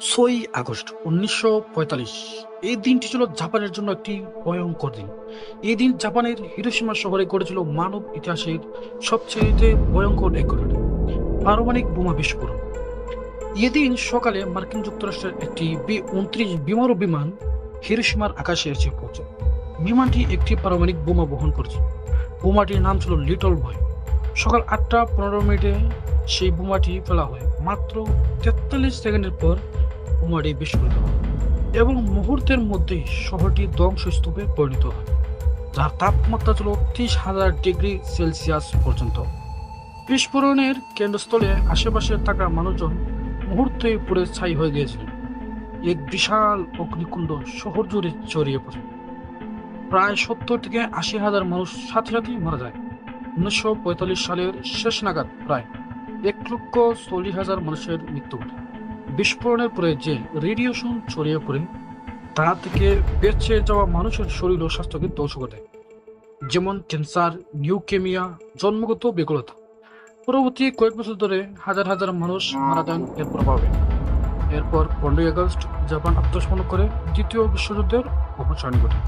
6ই August 1945। এই দিনটি ছিল জাপানের জন্য একটি ভয়ঙ্কর দিন। এই দিন জাপানের হিরোশিমা শহরে ঘটেছিল মানব ইতিহাসের সবচেয়ে ভয়ঙ্কর এক ঘটনা, পারমাণবিক বোমা বিস্ফোরণ। এদিন সকালে মার্কিন যুক্তরাষ্ট্রের একটি বি-29 বিমান হিরোশিমার আকাশে এসে পৌঁছায়। বিমানটি একটি পারমাণবিক বোমা বহন করেছিল। বোমাটির নাম ছিল লিটল বয়। সকাল 8টা 15 মিনিটে সেই বোমাটি ফেলা হয়। মাত্র 43 সেকেন্ডের পর বোমাটি বিস্ফোরিত হয় এবং মুহূর্তের মধ্যেই শহরটি ধ্বংসস্তূপে পরিণত হয়, যার তাপমাত্রা ছিল 30,000 ডিগ্রি সেলসিয়াস পর্যন্ত। বিস্ফোরণের কেন্দ্রস্থলে আশেপাশে থাকা মানুষজন মুহূর্তে পুড়ে ছাই হয়ে গিয়েছিলেন। এক বিশাল অগ্নিকুণ্ড শহর জুড়ে ছড়িয়ে পড়ে। প্রায় 70 থেকে 80 হাজার মানুষ সাথে সাথেই মারা যায়। 1945 সালের শেষ নাগাদ প্রায় 1,40,000 মানুষের মৃত্যু ঘটে। বিস্ফোরণের পরে যে রেডিয়েশন ছড়িয়ে পড়ে তা থেকে বেঁচে যাওয়া মানুষের শরীর ও স্বাস্থ্যকে ধ্বংস করে, যেমন ক্যান্সার, নিউকেমিয়া, জন্মগত বিকলতা। পরবর্তী কয়েক বছর ধরে হাজার হাজার মানুষ মারা যান এর প্রভাবে। এরপর 15ই আগস্ট জাপান আত্মসমর্পণ করে দ্বিতীয় বিশ্বযুদ্ধের অবসান ঘটে।